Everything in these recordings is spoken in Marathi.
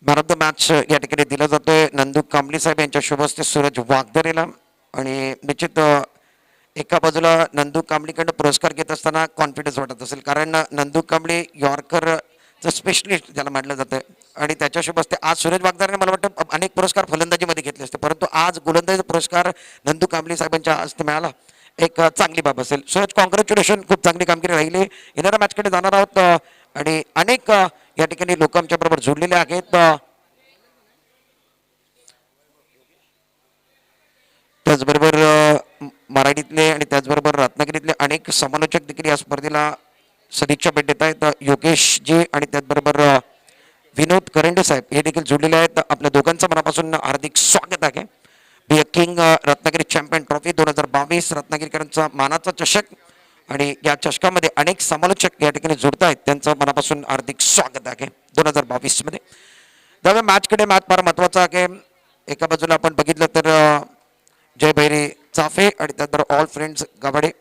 मॅन ऑफ द मॅच या ठिकाणी दिला जातोय नंदू कांबळे साहेब यांच्या शुभ हस्ते सूरज वागदरेला. आणि निश्चित एका बाजूला नंदू कांबळेकडनं पुरस्कार घेत असताना कॉन्फिडन्स वाटत असेल, कारण नंदू कांबळे यॉर्करचं स्पेशलिस्ट ज्याला मानलं जातं. आणि त्याच्या शुभ हस्ते आज सूरज वागदरेने मला वाटतं अनेक पुरस्कार फलंदाजीमध्ये घेतले असते, परंतु आज गोलंदाजी पुरस्कार नंदू कांबळे साहेबांच्या हस्ते मिळाला. एक चांगली बाब असेल. सूरज, कॉंग्रॅच्युलेशन, खूप चांगली कामगिरी राहिली. येणाऱ्या मॅचकडे जाणार आहोत आणि अनेक या ठिकाणी लोक आमच्या बरोबर जोडलेले आहेत. त्याचबरोबर मराठीतले आणि त्याचबरोबर रत्नागिरीतले अनेक समालोचक देखील या स्पर्धेला सदिच्छा भेट देत आहेत. योगेशजी आणि त्याचबरोबर विनोद करंडे साहेब हे देखील जोडलेले आहेत. आपल्या दोघांचं मनापासून हार्दिक स्वागत आहे. Be a king Ratnagiri champion trophy 2022 रत्नागिरीकरांचा मानाचा चषक आणि या चषकामध्ये अनेक समालोचक या ठिकाणी जोडत आहेत, त्यांचं मनापासून हार्दिक स्वागत आहे 2022 मध्ये. त्यामुळे मॅचकडे मॅच फार महत्वाचा आहे. एका बाजूला आपण बघितलं तर जय भैरी चाफे आणि त्यानंतर ऑल फ्रेंड्स गाभाडे.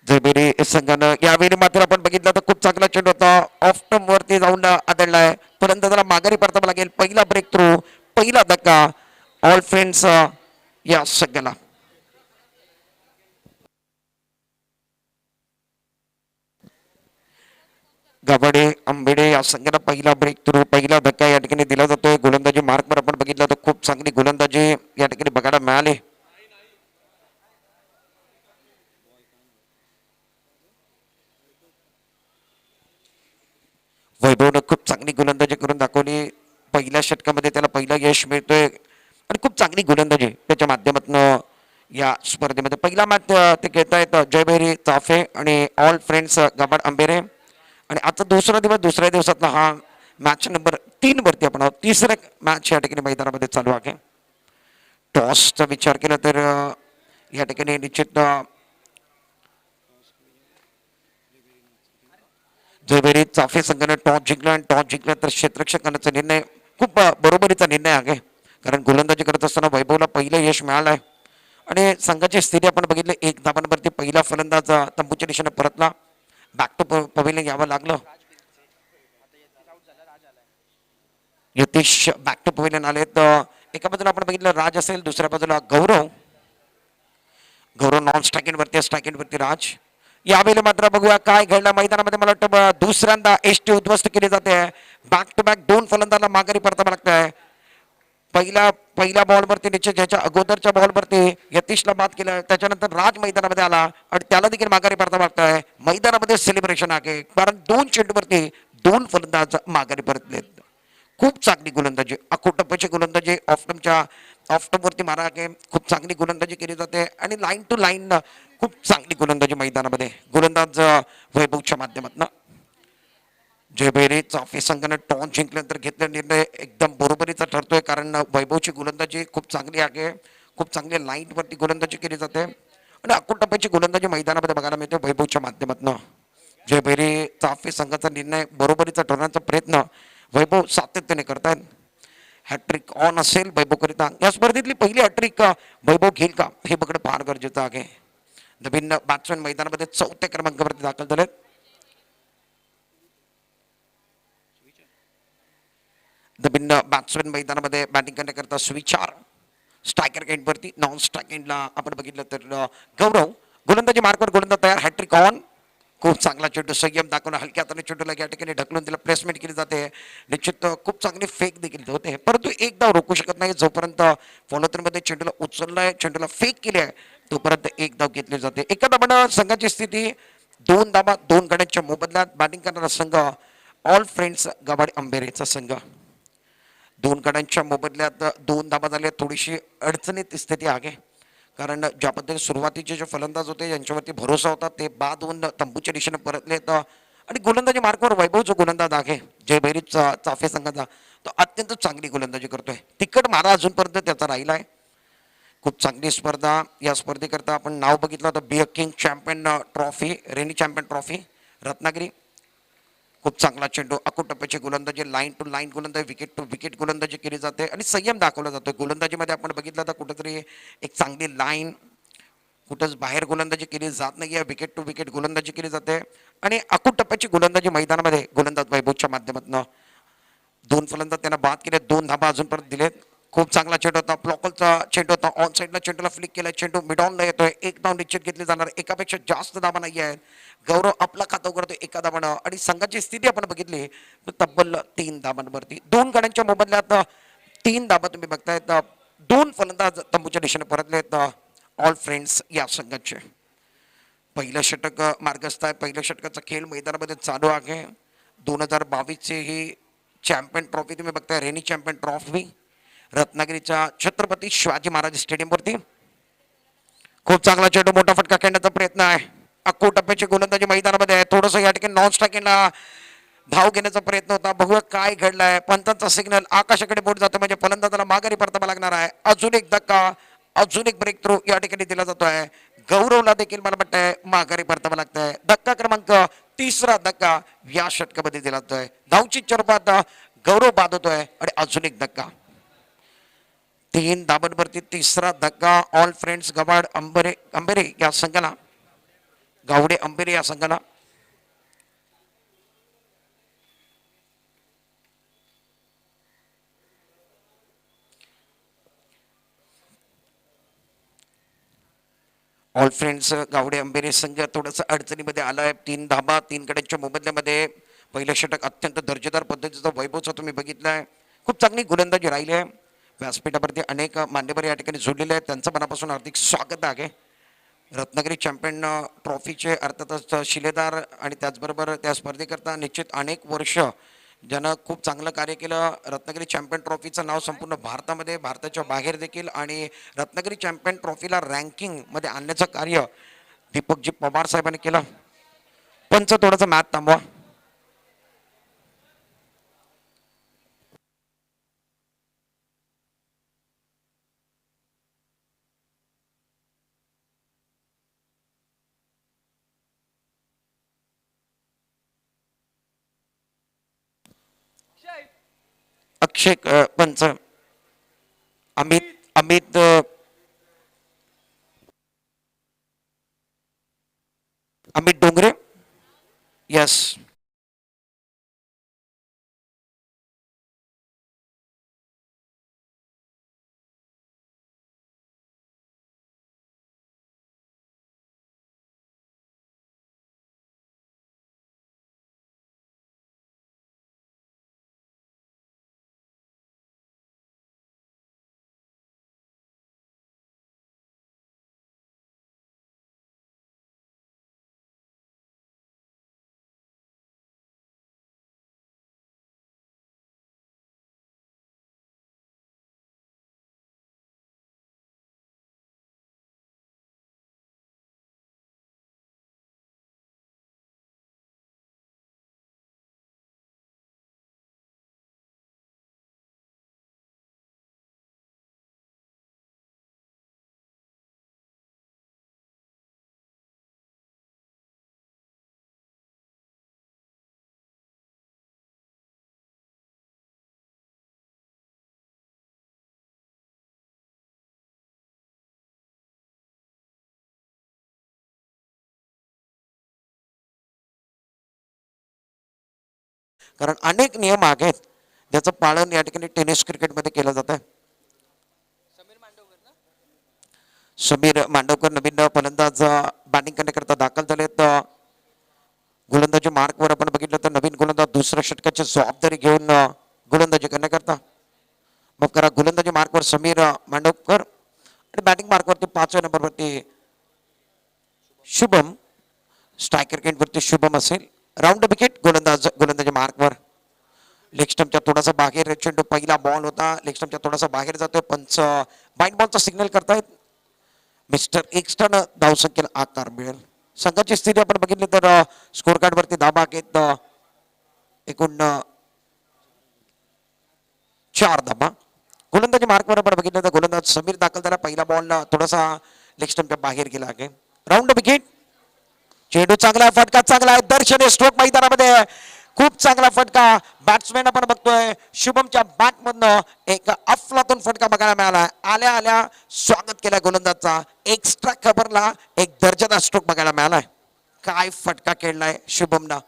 जयबेरी संघानं यावेळी मात्र आपण बघितलं तर खूप चांगला चेंडू होता, ऑफ टर्म वरती जाऊन आदळलाय, परंतु त्याला माघारी परतावा लागेल. पहिला ब्रेक थ्रू, पहिला धक्का ऑल फ्रेंड्स या संघाला. गाभाडे आंबेडे या संघाला पहिला ब्रेक थ्रू, पहिला धक्का या ठिकाणी दिला जातोय. गोलंदाजी मार्कवर आपण बघितलं तर खूप चांगली गोलंदाजी या ठिकाणी बघायला मिळाली. वैभवनं खूप चांगली गोलंदाजी करून दाखवली. पहिल्या षटकामध्ये त्याला पहिलं यश मिळतोय आणि खूप चांगली गोलंदाजी त्याच्या माध्यमातून या स्पर्धेमध्ये. पहिला मॅच ते खेळत आहेत जयभैरी चाफे आणि ऑल फ्रेंड्स गाभाड आंबेरे. आणि आजचा दुसरा दिवस, दुसऱ्या दिवसातला हा मॅच नंबर 3 वरती आपण आहोत. तिसरं मॅच या ठिकाणी मैदानामध्ये चालू आहे. टॉसचा विचार केला तर या ठिकाणी निश्चित जयभैरी चाफे संघाने टॉस जिंकला आणि टॉस जिंकला तर क्षेत्ररक्षकांचा निर्णय खूप बरोबरीचा निर्णय आहे, कारण गोलंदाजी करत असताना वैभवला पहिलं यश मिळालं आहे. आणि संघाची स्थिती आपण बघितली, 1 धाबांवरती पहिला फलंदाज तंबूच्या दिशेने परतला. बॅक टू पवेलियन यावं लागलं. यतीश बॅक टू पवेलियन आले. तर एका बाजूला आपण बघितलं राज असेल, दुसऱ्या बाजूला गौरव. गौरव नॉन स्ट्रायकिंग वरती, स्ट्रायकिंग वरती राज. यावेळी मात्र बघूया काय घडलं मैदानामध्ये. मला वाटतं दुसऱ्यांदा एसटी उद्ध्वस्त केली जाते. बॅक टू बॅक 2 फलंदाजांना माघारी परतावं लागतंय. पहिल्या बॉलवरती निश्चित, ज्याच्या अगोदरच्या बॉलवरती यतीशला बाद केलं, त्याच्यानंतर राज मैदानामध्ये आला आणि त्याला देखील माघारी परतावं लागतंय. मैदानामध्ये सेलिब्रेशन आहे, कारण 2 चेंडूवरती 2 फलंदाज माघारी परतलेत. खूप चांगली गोलंदाजी, अकोटप्पाची गोलंदाजी ऑफ वरती मारा आहे. खूप चांगली गोलंदाजी केली जाते आणि लाईन टू लाईन खूप चांगली गोलंदाजी मैदानामध्ये गोलंदाज वैभवच्या माध्यमातून. जयभैरी चाफे संघाने टॉस जिंकल्यानंतर घेतलेला निर्णय एकदम बरोबरीचा ठरतोय, कारण वैभवची गोलंदाजी खूप चांगली आहे. खूप चांगली लाईनवरती गोलंदाजी केली जाते आणि अकोटप्पाची गोलंदाजी मैदानामध्ये बघायला मिळते वैभवच्या माध्यमातून. जयभैरी चाफे संघाचा निर्णय बरोबरीचा ठरवण्याचा प्रयत्न वैभव सातत्याने करतायत. हॅट्रिक ऑन असेल वैभवकरिता. या स्पर्धेतली पहिली हॅट्रिक वैभव घेईल का हे बघणं फार गरजेचं आहे. नवीन बॅट्समॅन मैदानामध्ये 4थ्या क्रमांकावरती दाखल झालेत. नवीन बॅट्समॅन मैदानामध्ये बॅटिंग करण्याकरता स्विचार. स्ट्रायकर एंडवरती, नॉन स्ट्रायक एंडला आपण बघितलं तर गौरव. गोलंदाजी मार्कवर गोलंदाज तयार. Hat trick on. खूप चांगला चेंडू, संयम दाखवून हलक्या हाताने चेंडूला या ठिकाणी ढकलून तिला प्लेसमेंट केली जाते. निश्चित खूप चांगली फेक देखील होते, परंतु एकदा रोखू शकत नाही. जोपर्यंत फॉलोथ्रूमध्ये चेंडूला उचललाय, चेंडूला फेक केली आहे, तोपर्यंत एक धाव घेतली जाते. एका धाबानं संघाची स्थिती 2 धाबा 2 गड्यांच्या मोबदल्यात. बॅटिंग करणारा संघ ऑल फ्रेंड्स गाभाडे आंबेरेचा संघ. 2 गड्यांच्या मोबदल्यात 2 धाबा झाल्या. थोडीशी अडचणीत स्थिती आहे, कारण ज्या पद्धतीने सुरुवातीचे जे फलंदाज होते यांच्यावरती भरोसा होता ते बाद होऊन तंबूच्या दिशेने परतलेत. आणि गोलंदाजी मार्कवर वैभव जो गोलंदाज आहे जयभैरी चाफे संघाचा, तो अत्यंत चांगली गोलंदाजी करतोय. तिकट मारा अजूनपर्यंत त्याचा राहिला आहे. खूप चांगली स्पर्धा. या स्पर्धेकरता आपण नाव बघितलं तर be a king champion trophy, rainy champion trophy Ratnagiri. खूप चांगला चेंडू अकूट टप्प्याची गोलंदाजी लाईन टू लाईन गोलंदाजी विकेट टू विकेट गोलंदाजी केली जाते आणि संयम दाखवला जातो गोलंदाजीमध्ये आपण बघितलं तर कुठेतरी एक चांगली लाईन कुठंच बाहेर गोलंदाजी केली जात नाही आहे विकेट टू विकेट गोलंदाजी केली जाते आणि अकूट टप्प्याची गोलंदाजी मैदानामध्ये गोलंदाज वैभवच्या माध्यमातून दोन फलंदाज त्यांना बाद केले दोन धाबा अजून परत दिलेत खूप चांगला चेंडू होता ब्लॉकलचा चेंडू होता ऑन साईडला चेंडूला फ्लिक केला चेंडू मिडॉनला येतोय एक धाव निश्चित घेतली जाणार एकापेक्षा जास्त धाबा नाही आहेत गौरव आपला खातं उघडतोय एका धाबानं आणि संघाची स्थिती आपण बघितली तर तब्बल 3 धाबांवरती दोन गाड्यांच्या मोबदल्यात 3 धाबा तुम्ही बघतायत दोन फलंदाज तंबूच्या दिशेने परतलेत ऑल फ्रेंड्स या संघाचे पहिलं षटक मार्गस्थ आहे पहिल्या षटकाचा खेळ मैदानामध्ये चालू आहे 2022ची ही चॅम्पियन ट्रॉफी तुम्ही बघताय रेनी चॅम्पियन ट्रॉफी रत्नागिरीच्या छत्रपती शिवाजी महाराज स्टेडियमवरती खूप चांगला चेंडू मोठा फटका खेळण्याचा प्रयत्न आहे अकूट टप्प्याची गोलंदाजी मैदानामध्ये आहे थोडंसं या ठिकाणी नॉन स्ट्रायकिंगला धाव घेण्याचा प्रयत्न होता बघूया काय घडलाय पंचांचा सिग्नल आकाशाकडे बोट जातो म्हणजे फलंदाजाला माघारी परतावा लागणार आहे अजून एक धक्का अजून एक ब्रेक थ्रू या ठिकाणी दिला जातोय गौरवला देखील मला वाटतंय माघारी परतावा लागतंय धक्का क्रमांक तिसरा धक्का या षटकामध्ये दिला जातोय धावची स्वरूपात गौरव बाद होतोय आणि अजून एक धक्का 3 धाबांवरती तिसरा धक्का ऑल फ्रेंड्स गवाड अंबेरे या संघाला गावडे अंबेरे या संघाला ऑल फ्रेंड्स गावडे अंबेरे संघ थोडंसं अडचणीमध्ये आलाय 3 धाबा 3 गड्यांच्या मोबदल्यामध्ये पहिलं षटक अत्यंत दर्जेदार पद्धतीचा वैभवचा तुम्ही बघितलाय खूप चांगली गोलंदाजी राहिली आहे व्यासपीठावरती अनेक मान्यवर या ठिकाणी जोडलेले आहेत त्यांचं मनापासून हार्दिक स्वागत आहे रत्नागिरी चॅम्पियन ट्रॉफीचे अर्थातच शिलेदार आणि त्याचबरोबर त्या स्पर्धेकरता निश्चित अनेक वर्ष ज्यानं खूप चांगलं कार्य केलं रत्नागिरी चॅम्पियन ट्रॉफीचं नाव संपूर्ण भारतामध्ये भारताच्या बाहेर देखील आणि रत्नागिरी चॅम्पियन ट्रॉफीला रँकिंगमध्ये आणण्याचं कार्य दीपकजी पवार साहेबांनी केलं पंच थोडंसं मॅच थांबवा अक्षय पंच अमित अमित अमित डोंगरे यस कारण अनेक नियम आहेत ज्याचं पालन या ठिकाणी टेनिस क्रिकेटमध्ये केलं जातं समीर मांडवकर नवीन फलंदाज बॅटिंग करण्याकरता दाखल झालेत गोलंदाजी मार्कवर आपण बघितलं तर नवीन गोलंदाज दुसऱ्या षटकाची जबाबदारी घेऊन गोलंदाजी करण्याकरता मग करा गोलंदाजी मार्कवर समीर मांडवकर आणि बॅटिंग मार्कवरती 5व्या नंबरवरती शुभम स्ट्रायकर केंटवरती शुभम असेल राऊंड विकेट गोलंदाजी मार्कवर लेग स्टंपच्या थोडासा बाहेर चेंडू पहिला बॉल होता लेग स्टंपच्या थोडासा बाहेर जातोय पंच बाईट बॉलचा सिग्नल करतायत मिस्टर एक्स्टर्न धावसंख्येला आकार मिळेल संघाची स्थिती आपण बघितली तर स्कोर कार्ड वरती धाबा घेत एकूण 4 धाबा गोलंदाजी मार्कवर आपण बघितलं तर गोलंदाज समीर दाखल झाला पहिला बॉल थोडासा लेग स्टंपच्या बाहेर गेला आहे राऊंड विकेट चेंडू चांगला आहे फटका चांगला आहे दर्शनीय स्ट्रोक मैदानामध्ये खूप चांगला फटका बॅट्समॅन आपण बघतोय शुभमच्या बॅट मधनं एक अफलातून फटका बघायला मिळाला. आल्या आल्या स्वागत केलं गोलंदाजचा. एक्स्ट्रा कव्हरला एक दर्जेदार स्ट्रोक बघायला मिळालाय. काय फटका खेळलाय शुभमनं.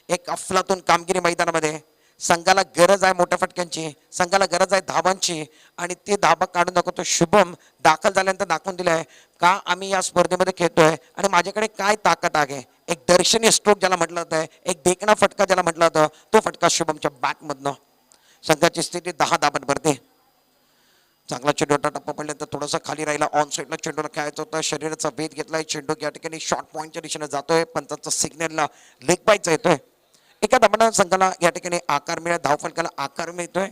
एक अफलातून कामगिरी मैदानामध्ये. संघाला गरज आहे मोठ्या फटक्यांची, संघाला गरज आहे धाबांची आणि ते धाबा काढून दाखवतो शुभम. दाखल झाल्यानंतर दाखवून दिलंय का आम्ही या स्पर्धेमध्ये खेळतोय आणि माझ्याकडे काय ताकद आहे. एक दर्शनीय स्ट्रोक ज्याला म्हटलं जातं, एक देखणा फटका ज्याला म्हटलं जातं, तो फटका शुभमच्या बॅटमधनं. संघाची स्थिती 10 धाबांवरती. चांगला चेंडू टप्पा पडल्यानंतर थोडासा खाली राहिला. ऑन साईडला चेंडूला खेळायचा होता. शरीराचा वेध घेतलाय. चेंडू या ठिकाणी शॉर्ट पॉईंटच्या दिशेने जातोय. पंचांचा सिग्नलला लेग बायचा येतोय. एका धाबांना संघाला या ठिकाणी आकार मिळत, धावफलकाला आकार मिळतोय.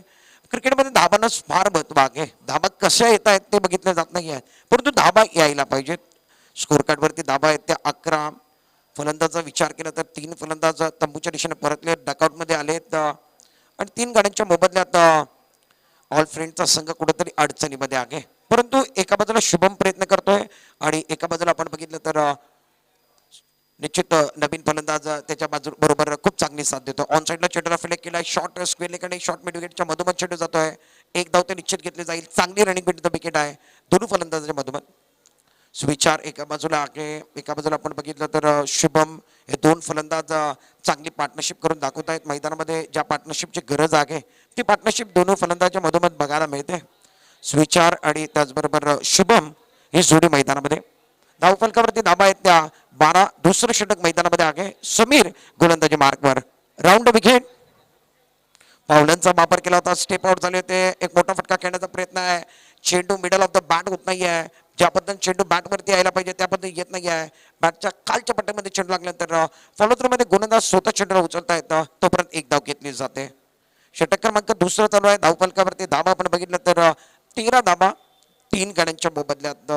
क्रिकेटमध्ये धाबांनाच फार महत्व आहे. धाबा कशा येत आहेत ते बघितलं जात नाही आहे, परंतु धाबा यायला पाहिजेत. स्कोर कार्डवरती धाबा आहेत त्या 11. फलंदाजाचा विचार केला तर 3 फलंदाज तंबूच्या दिशेने परतले, डकआउटमध्ये आलेत आणि 3 गाड्यांच्या मोबदल्यात ऑल फ्रेंडचा संघ कुठेतरी अडचणीमध्ये आहे. परंतु एका बाजूला शुभम प्रयत्न करतोय आणि एका बाजूला आपण बघितलं तर निश्चित नवीन फलंदाज त्याच्या बाजू बरोबर खूप चांगली साथ देतो. ऑन साईडला चेंडूला फिलेक्ट केलाय. शॉर्ट स्क्वेअर लेकडे शॉर्ट मिड विकेटच्या मधोमध चेंडू जातोय. एक धाव ते निश्चित घेतले जाईल. चांगली रनिंग विकेट आहे दोन्ही फलंदाजाच्या मधोमध. सुविचार एका बाजूला आहे, एका बाजूला आपण बघितलं तर शुभम. हे 2 फलंदाज चांगली पार्टनरशिप करून दाखवत आहेत. मैदानामध्ये ज्या पार्टनरशिपची गरज आहे ती पार्टनरशिप दोन्ही फलंदाजाच्या मधोमध बघायला मिळते. सुविचार आणि त्याचबरोबर शुभम ही जोडी मैदानामध्ये. धावफलकावरती धाबा आहेत त्या 12. दुसरं षटक मैदानामध्ये आहे. समीर गोलंदाजी मार्कवर. Round wicket. पावलांचा वापर केला होता. स्टेप आउट झाले होते. एक मोठा फटका खेळण्याचा प्रयत्न आहे. चेंडू मिडल ऑफ द बॅट होत नाही आहे. ज्या पद्धतीने चेंडू बॅटवरती यायला पाहिजे त्या पद्धतीने येत नाही आहे. बॅटच्या खालच्या पट्ट्यामध्ये चेंडू लागल्यानंतर फॉलो थ्रू मध्ये गोलंदाज स्वतः चेंडूला उचलता येतं. तोपर्यंत एक धाव घेतली जाते. षटक क्रमांक 2 चालू आहे. धावफलकावरती धाबा आपण बघितलं तर 13 धाबा 3 गाड्यांच्या मोबदल्यात.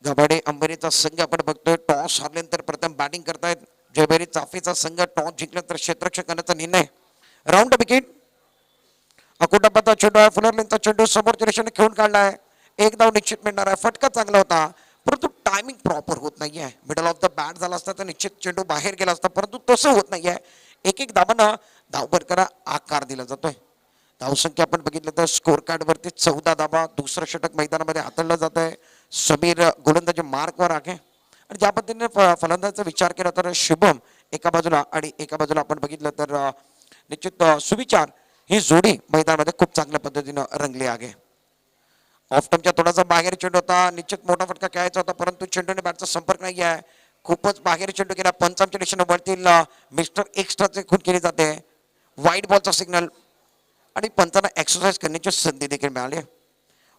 गबाडे अंबेरीचा संघ आपण बघतोय टॉस हारल्यानंतर प्रथम बॅटिंग करतायत. जयभैरी चाफेचा संघ टॉस जिंकल्यानंतर क्षेत्ररक्षक करण्याचा निर्णय. Round wicket. अकोटापाचा चेंडू आहे. फुलरलेनचा चेंडू समोरच्या दिशेने खेळून काढलाय. एक धाव निश्चित मिळणार आहे. फटका चांगला होता परंतु टायमिंग प्रॉपर होत नाही आहे. मिडल ऑफ द बॅट झाला असता तर निश्चित चेंडू बाहेर गेला असता, परंतु तसं होत नाही आहे. एक एक धाबांना धावफलकाला आकार दिला जातोय. धावसंख्या आपण बघितलं तर स्कोर कार्डवरती 14 धाबा. दुसरं षटक मैदानामध्ये हाताळलं जात आहे. समीर गोलंदाजी मार्कवर आहे आणि ज्या पद्धतीने फलंदाजाचा विचार केला तर शुभम एका बाजूला आणि एका बाजूला आपण बघितलं तर निश्चित सुविचार ही जोडी मैदानामध्ये खूप चांगल्या पद्धतीनं रंगली आहे. ऑफ टर्मच्या थोडासा बाहेर चेंडू होता. निश्चित मोठा फटका खेळायचा होता परंतु चेंडूने बॅटचा संपर्क नाही आहे. खूपच बाहेर चेंडू गेला. पंचांच्या दिशेने वरतील मिस्टर एक्स्ट्राचे खून केली जाते. वाईट बॉलचा सिग्नल आणि पंचांना एक्सरसाइज करण्याची संधी देखील मिळाली.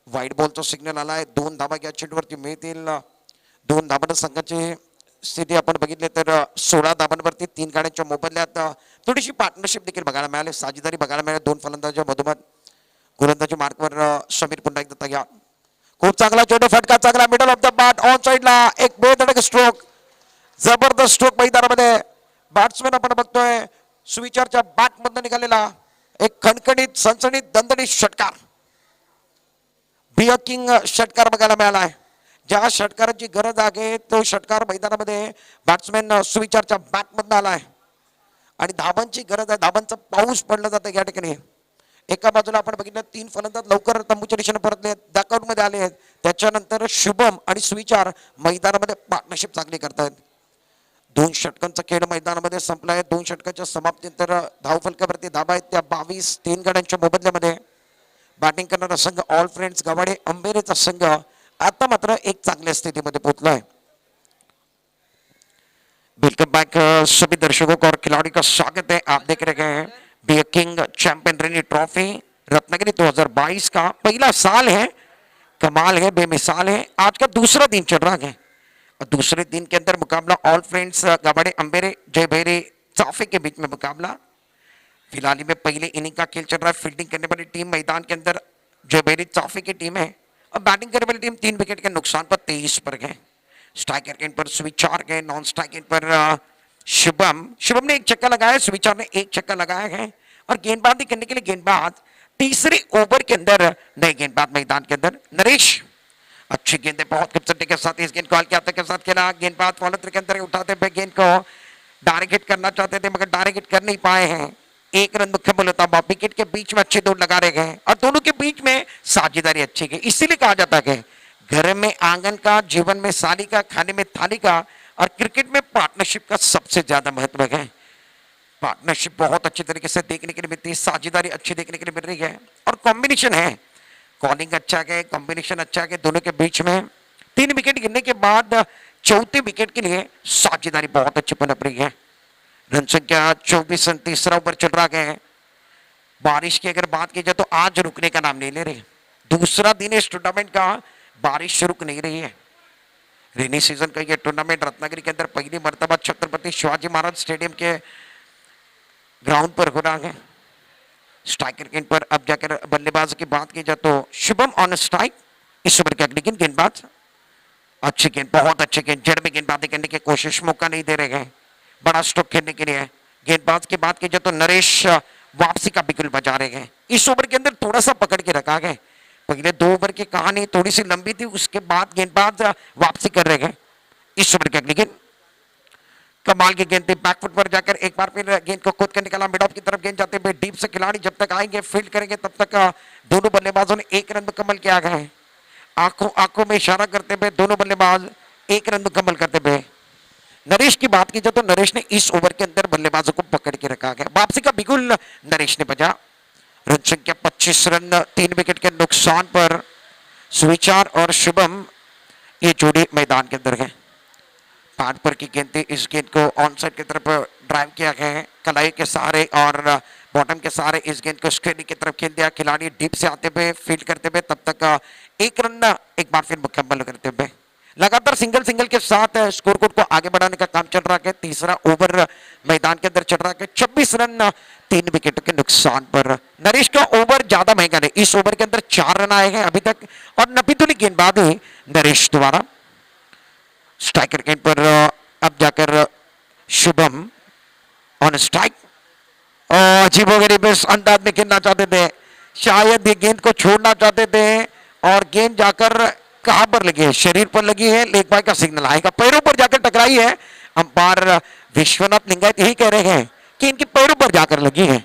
वाईट बॉलचा सिग्नल आलाय. 2 धाबा या चेंडूवरती मिळतील. 2 धाबांना संघाची स्थिती आपण बघितली तर 16 धाबांवरती 3 गाड्यांच्या मोबदल्यात थोडीशी पार्टनरशिप देखील बघायला मिळाली. साझेदारी बघायला मिळाली 2 फलंदाजांच्या मधोमध. गोलंदाजी मार्कवर समीर पुन्हा एकदा तयार. खूप चांगला चेंडू. फटका चांगला. Middle of the bat on साईडला एक बेधडक स्ट्रोक. जबरदस्त स्ट्रोक मैदानामध्ये. बॅट्समॅन आपण बघतोय सुविचारच्या बॅट मधून निघालेला एक खणखणीत सणसणीत दणदणीत षटकार. बियर किंग षटकार बघायला मिळाला आहे. ज्या षटकाराची गरज आहे तो षटकार मैदानामध्ये बॅट्समॅन सुविचारच्या बॅटमधून आलाय आणि धाबांची गरज आहे. धाबांचा पाऊस पडला जातं या ठिकाणी. एका बाजूला आपण बघितलं 3 फलंदाज लवकर तंबूच्या दिशेने परतले, डकआउट मध्ये आले आहेत. त्याच्यानंतर शुभम आणि सुविचार मैदानामध्ये पार्टनरशिप चांगली करतायत. 2 षटकांचा खेळ मैदानामध्ये संपलाय. 2 षटकाच्या समाप्तीनंतर धावफलकावरती धाबा आहेत त्या 22. 3 गाड्यांच्या मोबदल्यामध्ये बॅटिंग करणारा संघ ऑल फ्रेंड्स गवाडे अंबेरेचा संघ आता मात्र एक चांगल्या स्थितीमध्ये पोहोचलाय. वेलकम बैक सभी दर्शकों को और खिलाड़ी का स्वागत है. आप देख रहे हैं बी King champion Ranji trophy Ratnagiri 2022 का पहला साल है. कमाल है, बेमिसाल है. आज का दूसरा दिन चल रहा है और दूसरे दिन के अंदर मुकाबला ऑल फ्रेंड्स गवाड़े अंबेरे जय भैरी चाफे के बीच में मुकाबला. फिलहाल में पहले इनिंग का खेल चल रहा है. फील्डिंग करने वाली टीम मैदान के अंदर जय भैरी चाफे की टीम है और बैटिंग करने वाली टीम 3 विकेट के नुकसान पर 23 पर गए. स्ट्राइकर के इन पर सुविचार गए. नॉन स्ट्राइक इन पर शुभम ने 1 छक्का लगाया. सुविचार ने 1 छक्का लगाया है और गेंदबाजी करने के लिए गेंदबाज तीसरे ओवर के अंदर नए गेंदबाज मैदान के अंदर नरेश. अच्छी गेंदें बहुत खूबसूरती के साथ इस गेंद को हल्के हाथों के साथ खेला. गेंदबाज फॉलो थ्रू के अंदर उठाते हुए गेंद को डायरेक्ट हिट करना चाहते थे मगर डायरेक्ट हिट कर नहीं पाए हैं। एक रन मुख्य बल्ले था, विकेट के बीच में अच्छी दौड़ लगा रहे गए और दोनों के बीच में साझेदारी अच्छी गई। इसीलिए कहा जाता है घर में आंगन का, जीवन में साली का, खाने में थाली का, और क्रिकेट में पार्टनरशिप का सबसे ज्यादा महत्व है। पार्टनरशिप बहुत अच्छी तरीके से देखने के लिए मिलती है, साझेदारी अच्छी देखने के लिए मिल रही है और कॉम्बिनेशन है, कॉलिंग अच्छा है, कॉम्बिनेशन अच्छा है दोनों के बीच में। 3 विकेट गिरने के बाद चौथे विकेट के लिए साझेदारी बहुत अच्छी पनप रही है। रन संख्या 24 रन, तीसरा ओवर चल रहा है। बारिश की अगर बात की जाए तो आज रुकने का नाम नहीं ले रही। दूसरा दिन इस टूर्नामेंट का, बारिश रुक नहीं रही है। रेनी सीजन का ये टूर्नामेंट रत्नागिरी के अंदर पहली मर्तबा छत्रपति शिवाजी महाराज स्टेडियम के ग्राउंड पर हो रहा है। स्ट्राइकर के इन पर अब जाकर बल्लेबाज की बात की जाए तो शुभम ऑन स्ट्राइक। इस ओवर के अगली गेंदबाज अच्छी गेंद, बहुत अच्छी गेंद, जड़ में गेंदबाजी करने की कोशिश, मौका नहीं दे रहे हैं बड़ा स्ट्रोक खेलने के लिए। गेंदबाज की बात की जाए तो नरेश वापसी का बिगुल बजा रहे हैं। इस ओवर के अंदर थोड़ा सा पकड़ के रखा गया। पहले 2 ओवर की कहानी थोड़ी सी लंबी थी, उसके बाद गेंदबाज वापसी कर रहे हैं। इस ओवर की अगली गेंद कमाल की गेंद थी, बैकफुट पर जाकर एक बार फिर गेंद को खुद कर निकाला, मिड ऑफ की तरफ गेंद जाते हुए डीप से खिलाड़ी जब तक आएंगे फील्ड करेंगे तब तक दोनों बल्लेबाजों ने 1 रन मुकम्मल किया गया। आंखों में इशारा करते हुए दोनों बल्लेबाज 1 रन मुकम्मल करते हुए। नरेश की बात की जाए तो नरेश ने इस ओवर के अंदर बल्लेबाजों को पकड़ के रखा गया। वापसी का बिगुल नरेश ने बजा। रन संख्या 25 रन, 3 विकेट के नुकसान पर सुविचार और शुभम ये जोड़ी मैदान के अंदर है। पार्ट पर की गेंद थी, इस गेंद को ऑन साइड की तरफ ड्राइव किया गया है कलाई के सहारे और बॉटम के सहारे। इस गेंद को स्क्रीन की तरफ खेल दिया, खिलाड़ी डीप से आते हुए फील्ड करते हुए तब तक 1 रन एक बार फिर मुकम्मल करते हुए। लगातार सिंगल के साथ स्कोर कोड को आगे बढ़ाने का काम चल रहा है। तीसरा ओवर मैदान के अंदर चल रहा है। 26 रन 3 विकेट के नुकसान पर। नरेश का ओवर ज्यादा महंगा नहीं, इस ओवर के अंदर 4 रन आए हैं अभी तक और नबीतुल्ली गेंदबाजी नरेश द्वारा। स्ट्राइकर के पर अब जाकर शुभम ऑन स्ट्राइक। अजीबोगरीब अंदाज में खेलना चाहते थे, शायद ये गेंद को छोड़ना चाहते थे और गेंद जाकर कहां पर लगी है, शरीर पर लगी है, लेग बाय का सिग्नल आएगा, पैरों पर जाकर टकराई है। अंपायर विश्वनाथ लिंगायत यही कह रहे हैं कि इनके पैरों पर जाकर लगी है।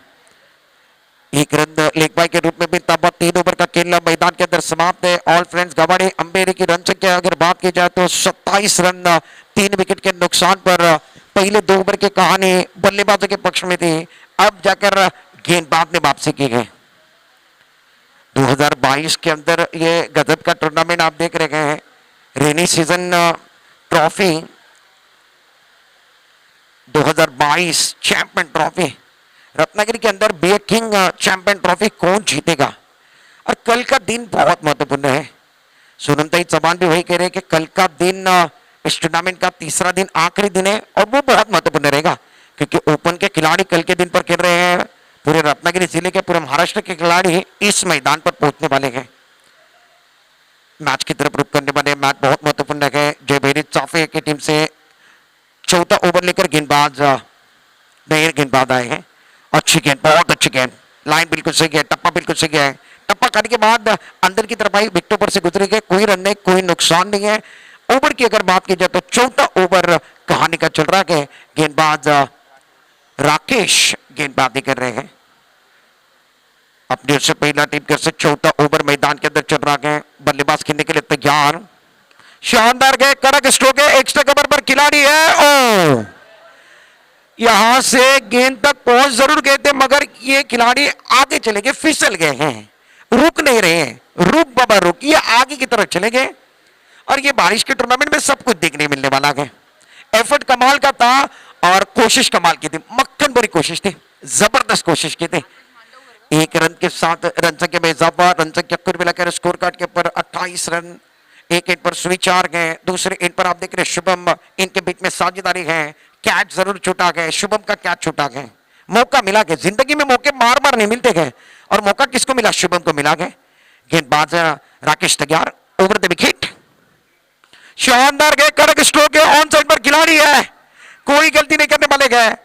1 रन लेग बाय के रूप में भी तब 3 ओवर का खेल मैदान के अंदर समाप्त है। ऑल फ्रेंड्स गवाड़े अंबेरी की रन संख्या अगर बात की जाए तो 27 रन 3 विकेट के नुकसान पर। पहले 2 ओवर की कहानी बल्लेबाजों के पक्ष में थी, अब जाकर गेंदबाज ने वापसी की है। 2022 के अंदर ये गजब का टूर्नामेंट आप देख रहे हैं, rainy season trophy 2022 champion trophy Ratnagiri के अंदर बी किंग चैंपियन ट्रॉफी कौन जीतेगा। और कल का दिन बहुत महत्वपूर्ण है। सोनमताई चौहान भी वही कह रहे हैं कि कल का दिन इस टूर्नामेंट का तीसरा दिन आखिरी दिन है और वो बहुत महत्वपूर्ण रहेगा क्योंकि ओपन के खिलाड़ी कल के दिन पर खेल रहे हैं। पूरे रत्नागिरी जिले के, पूरे महाराष्ट्र के खिलाड़ी इस मैदान पर पहुंचने वाले हैं। मैच की तरफ रुक करने वाले मैच बहुत महत्वपूर्ण है। जयभैरी चाफे की टीम से चौथा ओवर लेकर गेंदबाज नए गेंदबाज आए हैं। अच्छी गेंद, बहुत अच्छी गेंद, लाइन बिल्कुल सही है, टप्पा बिल्कुल सही है। टप्पा करने के बाद अंदर की तरफ आई, विकेटों पर से गुजरे गए, कोई रन नहीं, कोई नुकसान नहीं है। ओवर की अगर बात की जाए तो चौथा ओवर कहानी का चल रहा है। गेंदबाज राकेश गेंदबाजी कर रहे हैं। अपनी ओर से पहला टीम कर से चौथा ओवर मैदान के अंदर चल रहा है। बल्लेबाज खेलने के लिए तैयार, शानदार गए, कड़क स्ट्रोक है, एक्स्ट्रा कवर पर खिलाड़ी है। ओ यहां से गेंद तक पहुंच जरूर गए थे मगर ये खिलाड़ी आगे चले गए, फिसल गए हैं, रुक नहीं रहे हैं। रुक बाबा रुक, ये आगे की तरफ चले गए। और ये बारिश के टूर्नामेंट में सब कुछ देखने मिलने वाला है। एफर्ट कमाल का था और कोशिश कमाल की थी, मक्खन भरी कोशिश थी, जबरदस्त कोशिश की थी। 1 रन के साथ रन संख्या में इजाफा, रन संख्या कुल मिलाकर स्कोर कार्ड के ऊपर 28 रन। 1 एंड पर स्विचार गए, दूसरे एंड पर आप देख रहे शुभम, इनके बीच में साझेदारी है। कैच जरूर छूटा गया, शुभम का कैच छूटा गया, मौका मिला गया। जिंदगी में मौके मार मार नहीं मिलते गए और मौका किसको मिला, शुभम को मिला गया। गेंदबाज राकेश तैयार, ओवर द विकेट, शानदार गए, कड़क स्ट्रोक है, ऑन साइड पर खिलाड़ी है, कोई गलती नहीं करने वाले गए।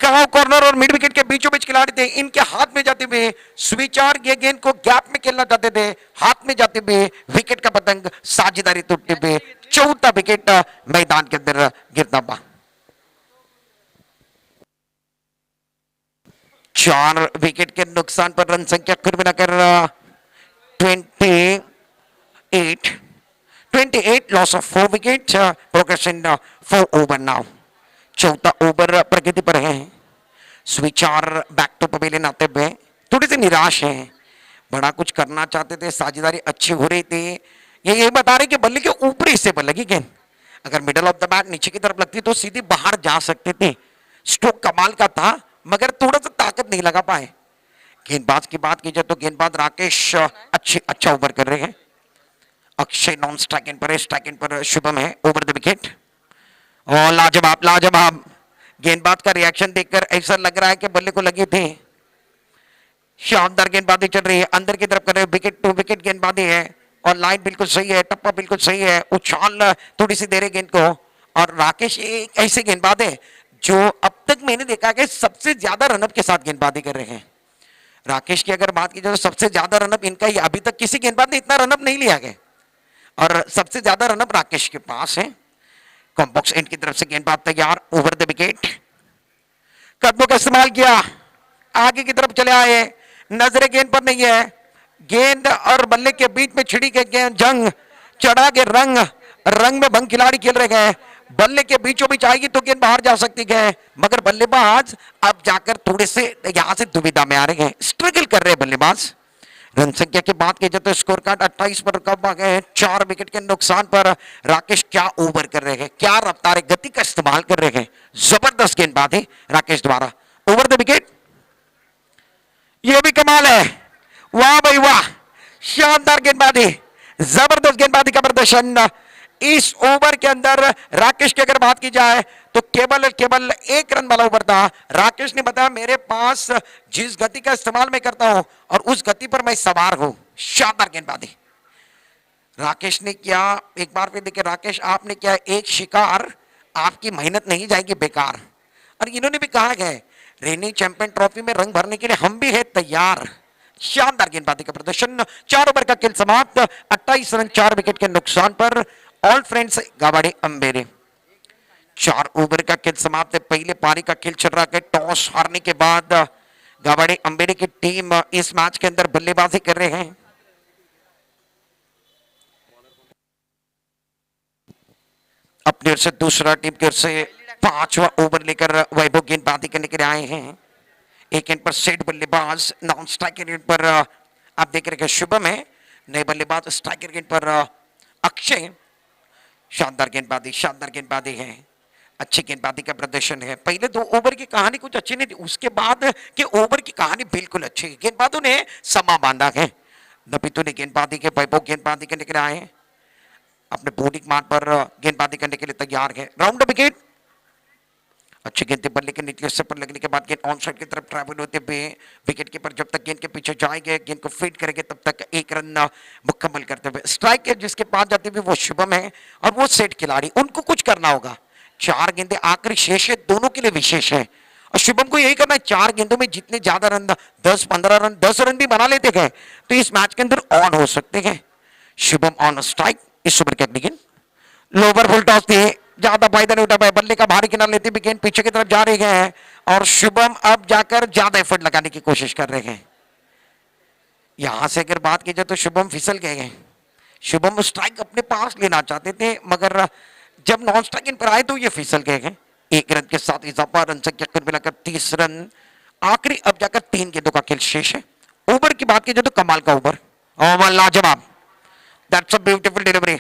कहां कॉर्नर और मिड विकेट के बीचों बीच खिलाड़ी थे, इनके हाथ में जाते हुए स्विचार ये गेंद को गैप में खेलना चाहते थे, हाथ में जाते हुए विकेट का पतंग, साझेदारी टूटते हुए चौथा विकेट मैदान के अंदर गिरता हुआ। 4 विकेट के नुकसान पर रन संख्या कुल मिलाकर 28 28 loss of 4 wicket progress in 4 over now. चौथा ओवर प्रगति पर है। स्विचार बैक टू पवेलियन आते हुए थोड़ी सी निराश है, बड़ा कुछ करना चाहते थे, साझेदारी अच्छी हो रही थी, ये बता रहे कि बल्ले के ऊपरी हिस्से पर लगी गेंद, अगर मिडल ऑफ द बैट नीचे की तरफ लगती तो सीधी बाहर जा सकते थे। स्ट्रोक कमाल का था मगर थोड़ा सा ताकत नहीं लगा पाए। गेंदबाज की बात की जाए तो गेंदबाज राकेश अच्छा ओवर कर रहे हैं। अक्षय नॉन स्ट्राइक एंड पर है, स्ट्राइक एंड पर शुभम है ओवर द विकेट। और लाजवाब लाजवाब गेंदबाज का रिएक्शन देखकर ऐसा लग रहा है कि बल्ले को लगी थी। शानदार गेंदबाजी चल रही है, अंदर की तरफ कर रहे हैं, विकेट टू विकेट गेंदबाजी है और लाइन बिल्कुल सही है, टप्पा बिल्कुल सही है, उछाल थोड़ी सी दे रहे गेंद को। और राकेश एक ऐसे गेंदबाज है जो अब तक मैंने देखा कि सबसे ज्यादा रनअप के साथ गेंदबाजी कर रहे हैं। राकेश की अगर बात की जाए तो सबसे ज्यादा रनअप इनका ही, अभी तक किसी गेंदबाज ने इतना रनअप नहीं लिया है और सबसे ज्यादा रनअप राकेश के पास है। कॉम्बॉक्स एंड की तरफ से गेंदबाज तैयार ओवर द विकेट, कदमों का इस्तेमाल किया, आगे की तरफ चले आए, नजरें गेंद पर नहीं है, गेंद और बल्ले के बीच में छिड़ी के गेंद जंग चढ़ा के रंग में भंग खिलाड़ी खेल रहे हैं। बल्ले के बीचों बीच आएगी तो गेंद बाहर जा सकती है, मगर बल्लेबाज अब जाकर थोड़े से यहां से दुविधा में आ रहे हैं, स्ट्रगल कर रहे हैं बल्लेबाज। रन संख्या की बात की जाए तो स्कोर कार्ड 28 पर कब आ गए हैं, 4 विकेट के नुकसान पर। राकेश क्या ओवर कर रहे हैं, क्या रफ्तार गति का इस्तेमाल कर रहे हैं, जबरदस्त गेंदबाजी राकेश द्वारा ओवर द विकेट। ये भी कमाल है, वाह भाई वाह, शानदार गेंदबाजी, जबरदस्त गेंदबाजी का प्रदर्शन इस ओवर के अंदर। राकेश की अगर बात की जाए तो केवल 1 रन वाला ओवर था। राकेश ने बताया मेरे पास जिस गति का इस्तेमाल मैं करता हूं और उस गति पर मैं सवार हूं। शानदार गेंदबाजी राकेश ने किया। एक बार फिर देखिए राकेश आपने किया एक शिकार, आपकी मेहनत नहीं जाएगी बेकार। और इन्होंने भी कहा है रेनी चैंपियन ट्रॉफी में रंग भरने के लिए हम भी है तैयार। शानदार गेंदबाजी का प्रदर्शन, 4 ओवर का खेल समाप्त, 28 रन 4 विकेट के नुकसान पर। ऑल फ्रेंड्स गावाड़े अंबेरे, 4 ओवर का खेल समाप्त है, पहले पारी का खेल चल रहा है। टॉस हारने के बाद गावाड़े अंबेरे की टीम इस मैच के अंदर बल्लेबाजी कर रहे हैं। अपनी ओर से दूसरा टीम की ओर से 5वां ओवर लेकर वैभव गेंदबाजी करने के लिए आए हैं। एक एंड पर सेट बल्लेबाज, नॉन स्ट्राइकर एंड पर आप देख रहे हैं शुभम है, नए बल्लेबाज स्ट्राइकर एंड पर अक्षय। शानदार गेंदबाजी है, अच्छी गेंदबाजी का प्रदर्शन है। पहले 2 ओवर की कहानी कुछ अच्छी नहीं थी, उसके बाद के ओवर की कहानी बिल्कुल अच्छी है। गेंदबाजों ने समा बांधा है, नबीतों ने गेंदबाजी के, वैभव गेंदबाजी करने के लिए आए हैं, अपने बॉलिंग मान पर गेंदबाजी करने के लिए तैयार है। राउंड द विकेट, अच्छी गेंद बल्ले के निचले हिस्से पर लगने के बाद गेंद ऑन साइड की तरफ ट्रैवल होते हुए विकेट कीपर जब तक गेंद के पीछे जाएंगे, गेंद को फीड करेंगे, तब तक 1 रन मुकम्मल करते हुए। स्ट्राइक जिसके पास जाते हुए वो शुभम है और वो सेट खिलाड़ी, उनको कुछ करना होगा। 4 गेंदें आखिरी शेष है, दोनों के लिए विशेष है और शुभम को यही करना है, 4 गेंदों में जितने ज्यादा रन 10-15 रन 10 रन भी बना लेते गए तो इस मैच के अंदर ऑन हो सकते हैं। शुभम ऑन स्ट्राइक, इस ओवर की अगली गेंद लोवर फुल टॉस थी, ज्यादा फायदा नहीं उठा पाए, बल्ले का भारी किनारा लेते भी गेंद पीछे की तरफ जा रही है और शुभम अब जाकर ज्यादा एफर्ट लगाने की कोशिश कर रहे हैं। यहां से अगर बात की जाए तो शुभम फिसल गए हैं। शुभम स्ट्राइक अपने पास लेना चाहते थे मगर जब नॉन स्ट्राइक इन पर आए तो ये फिसल गए हैं। 1 रन के साथ इजाफा, रन संख्या कुल मिलाकर 30 रन। आखिरी अब जाकर 3 गेंदों का खेल शेष है। ओवर की बात की जाए तो कमाल का ओवर, लाजवाब, that's a beautiful delivery.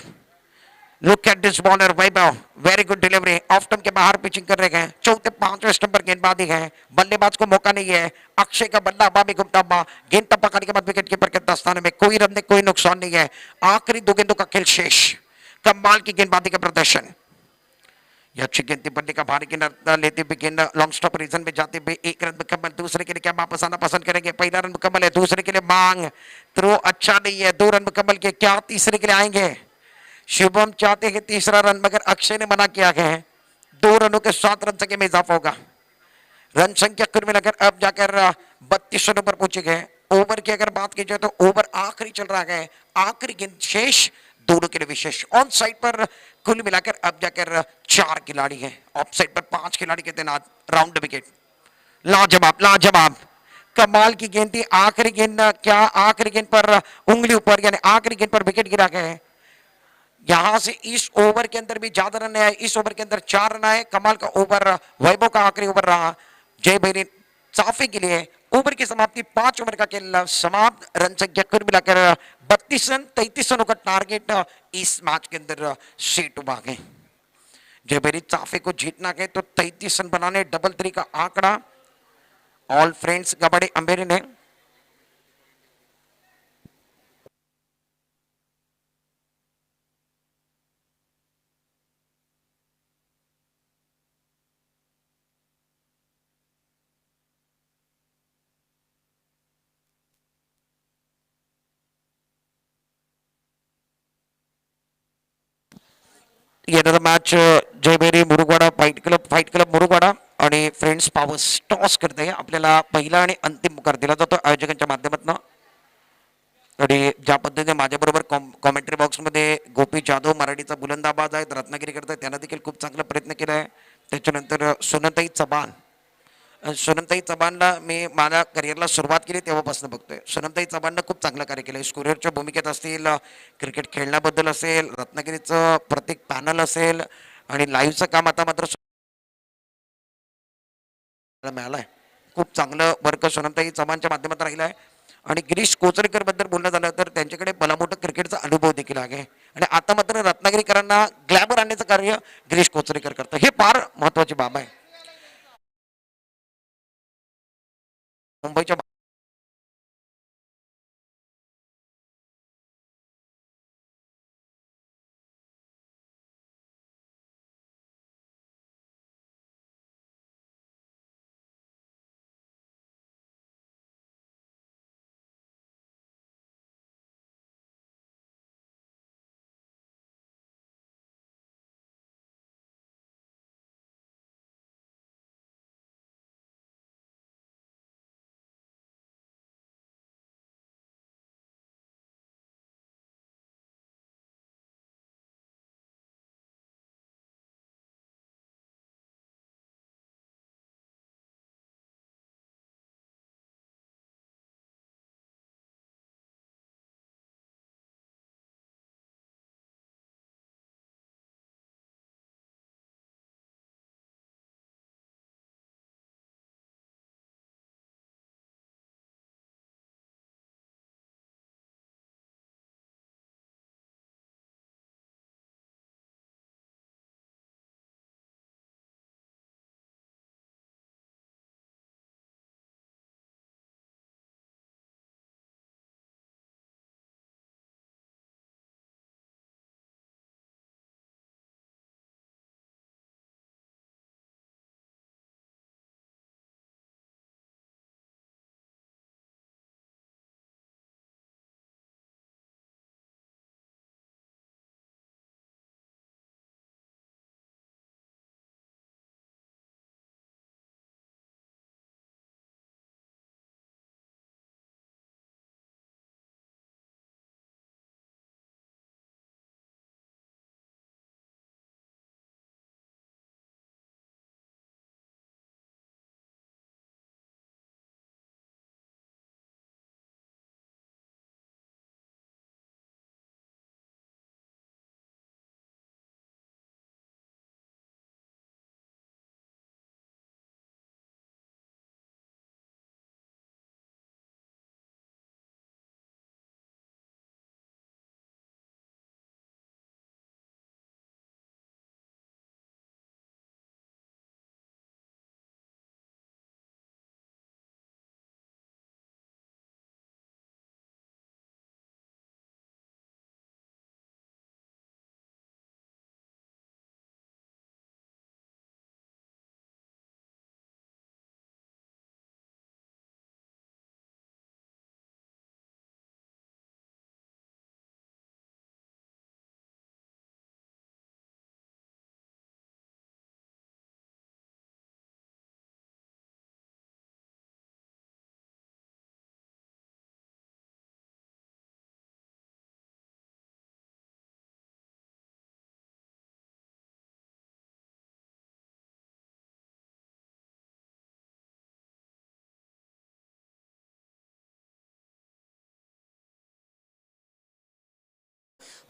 Look at this bowler Vaibhav, very good delivery. Off stump के बाहर पिचिंग कर रहे हैं, चौथे 5वें स्टंप पर गेंदबाजी है, बल्लेबाज को मौका नहीं है। अक्षय का बल्ला हवा में घूमता हुआ, गेंद टप्पा करने के बाद विकेट कीपर के दस्ताने में कोई रन नहीं, कोई नुकसान नहीं है। आखिरी 2 गेंदों का खेल शेष, कमाल की गेंदबाजी का प्रदर्शन। यह अच्छी गेंद बल्ले का भारी किनारा लेते हुए गेंद लॉन्ग स्टॉप रीजन में जाते हुए 1 रन मुकम्मल। दूसरे के लिए क्या वापस आना पसंद करेंगे? पहला रन मुकम्मल है, दूसरे के लिए मांग, थ्रो अच्छा नहीं है, 2 रन मुकम्मल के, क्या तीसरे के लिए आएंगे? शुभम चाहते हैं तीसरा रन मगर अक्षय ने मना किया है। 2 रनों के 7 रन संख्या में इजाफा होगा। रन संख्या कुल मिलाकर अब जाकर 32 रनों पर पहुंचे गए। ओवर की अगर बात की जाए तो ओवर आखिरी चल रहा है, आखिरी गेंद शेष, दोनों के लिए विशेष। ऑन साइड पर कुल मिलाकर अब जाकर 4 खिलाड़ी हैं, ऑफ साइड पर 5 खिलाड़ी के तैनात। राउंड विकेट, लाजवाब लाजवाब, कमाल की गेंद थी, आखिरी गेंद क्या, आखिरी गेंद पर उंगली ऊपर, यानी आखिरी गेंद पर विकेट गिरा गया है। यहां से इस ओवर के अंदर भी ज्यादा रन आए, इस ओवर के अंदर 4 रन आए, कमाल का ओवर वैभव का आखिरी ओवर रहा जय भैरी साफे के लिए। ओवर की समाप्ति 5 ओवर का खेल समाप्त, रन संख्या कुल मिलाकर 32 रन, 33 रनों का टारगेट इस मैच के अंदर सेट हुआ है। जय भैरी साफे को जीतना है तो 33 रन बनाने, डबल 3 का आंकड़ा। ऑल फ्रेंड्स कबड्डी अंबेरी ने येणारा मॅच जयभैरी मुरुगवाडा फाईट क्लब मुरुगवाडा आणि फ्रेंड्स पॉवर्स टॉस करते. आपल्याला पहिला आणि अंतिम पुकार दिला जातो आयोजकांच्या माध्यमातून. आणि ज्या पद्धतीने माझ्याबरोबर कॉमेंट्री बॉक्समध्ये गोपी जाधव मराठीचा बुलंदाबाज आहेत, रत्नागिरी करतात, त्यांना देखील खूप चांगला प्रयत्न केला आहे. त्याच्यानंतर सोनताई चव्हाण, सोनमताई चव्हाणला मी माझ्या करिअरला सुरुवात केली तेव्हापासून बघतोय. सोनमताई चव्हाणनं खूप चांगलं कार्य केलं, स्कोररच्या भूमिकेत असतील, क्रिकेट खेळण्याबद्दल असेल, रत्नागिरीचं प्रत्येक पॅनल असेल आणि लाईव्हचं काम आता मात्र मिळालंय. खूप चांगलं वर्क सोनमताई चव्हाणच्या माध्यमातून राहिलं आहे. आणि गिरीश कोचरेकर बद्दल बोलणं झालं तर त्यांच्याकडे भलामोठं क्रिकेटचा अनुभव देखील आहे. आणि आता मात्र रत्नागिरीकरांना ग्लॅमर आणण्याचं कार्य गिरीश कोचरेकर करतं, हे फार महत्वाची बाब आहे. मुंबईच्या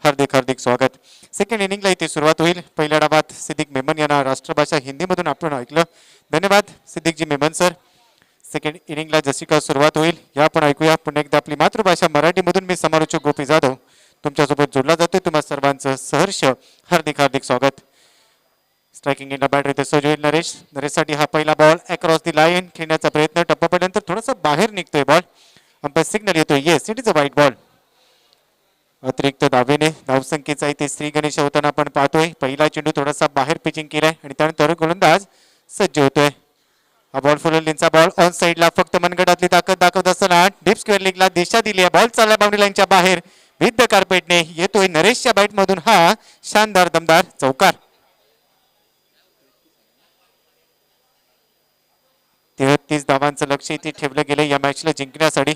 हार्दिक हार्दिक स्वागत. सेकंड इनिंगला इथे सुरुवात होईल. पहिल्या डावात सिद्दीक मेमन यांना राष्ट्रभाषा हिंदीमधून आपण ऐकलं. धन्यवाद सिद्दीकजी मेमन सर. सेकंड इनिंगला जशी का सुरुवात होईल या आपण ऐकूया. पुन्हा एकदा आपली मातृभाषा मराठीमधून मी समालोचक गोपी जाधव तुमच्यासोबत जोडला जातो. तुम्हा सर्वांचं सहर्ष हार्दिक हार्दिक स्वागत. स्ट्रायकिंग इन बॅटर इथे सज्ज होईल नरेश. नरेशसाठी हा पहिला बॉल अक्रॉस दी लाईन खेळण्याचा प्रयत्न. टप्प्यापर्यंत थोडासा बाहेर निघतोय बॉल. अंपायर सिग्नल येतोय येस इट इज अ वाईट बॉल. अतिरिक्त दावेने धावसंख्येचा इथे श्री गणेश होताना आपण पाहतोय. पहिला चेंडू थोडासा बाहेर पिचिंग केलाय आणि त्यानंतर गोलंदाज सज्ज होतोय. हा बॉल फुलरलींचा बॉल ऑन साइडला फक्त मनगटातली ताकद दाखवत असताना डीप स्क्वेअर लीगला दिशा दिली आहे. बॉल चालला बाउंड्री लाईनच्या बाहेर विथ द कार्पेटने येतोय नरेशच्या बॅट मधून हा शानदार दमदार चौकार. 33 धावांचं लक्ष इथे ठेवलं गेलं या मॅचला जिंकण्यासाठी.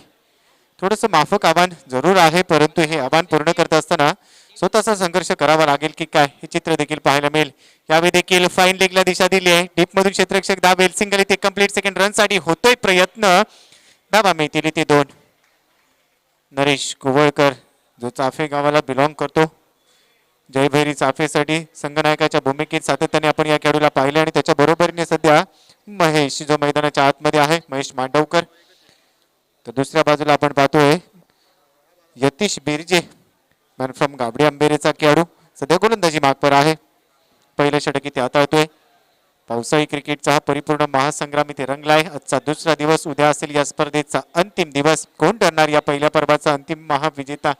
थोडंसं माफक आव्हान जरूर आहे परंतु हे आव्हान पूर्ण करत असताना स्वतःचा संघर्ष करावा लागेल की काय हे चित्र देखील पाहायला मिळेल. यावेळी देखील फाईन लेगला दिशा दिली आहे. डीप मधून क्षेत्ररक्षक दाबेल सिंगल इथे कंप्लीट. सेकंड रन साठी होतोय प्रयत्न. धावा मिळतील इथे 2. नरेश कुवळकर जो चाफे गावाला बिलॉंग करतो. जयभैरी चाफेसाठी संघनायकाच्या भूमिकेत सातत्याने आपण या खेळाडूला पाहिले आणि त्याच्या बरोबरीने सध्या महेश जो मैदानाच्या आतमध्ये आहे महेश मांडवकर. तर दुसऱ्या बाजूला आपण पाहतोय यतीश बिरजे मॅन फ्रॉम गाबडी आंबेरेचा खेळाडू सध्या गोलंदाजी मागपर आहे. पहिलं षटक इथे हाताळतोय. पावसाळी क्रिकेटचा हा परिपूर्ण महासंग्राम इथे रंगलाय. आजचा दुसरा दिवस. उद्या असेल या स्पर्धेचा अंतिम दिवस. कोण ठरणार या पहिल्या पर्वाचा अंतिम महाविजेता.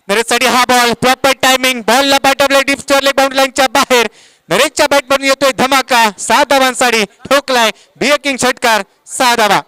नरेशसाठी हा बॉल प्रॉपर टायमिंग. बॉलला पाठवले डीप स्क्वेअर लेग बाउंड्री लाईनच्या बाहेर. नरेशच्या बॅट मधून येतोय धमाका. 6 धावांसाठी ठोकलाय बियकिंग षटकार. 6 धावा.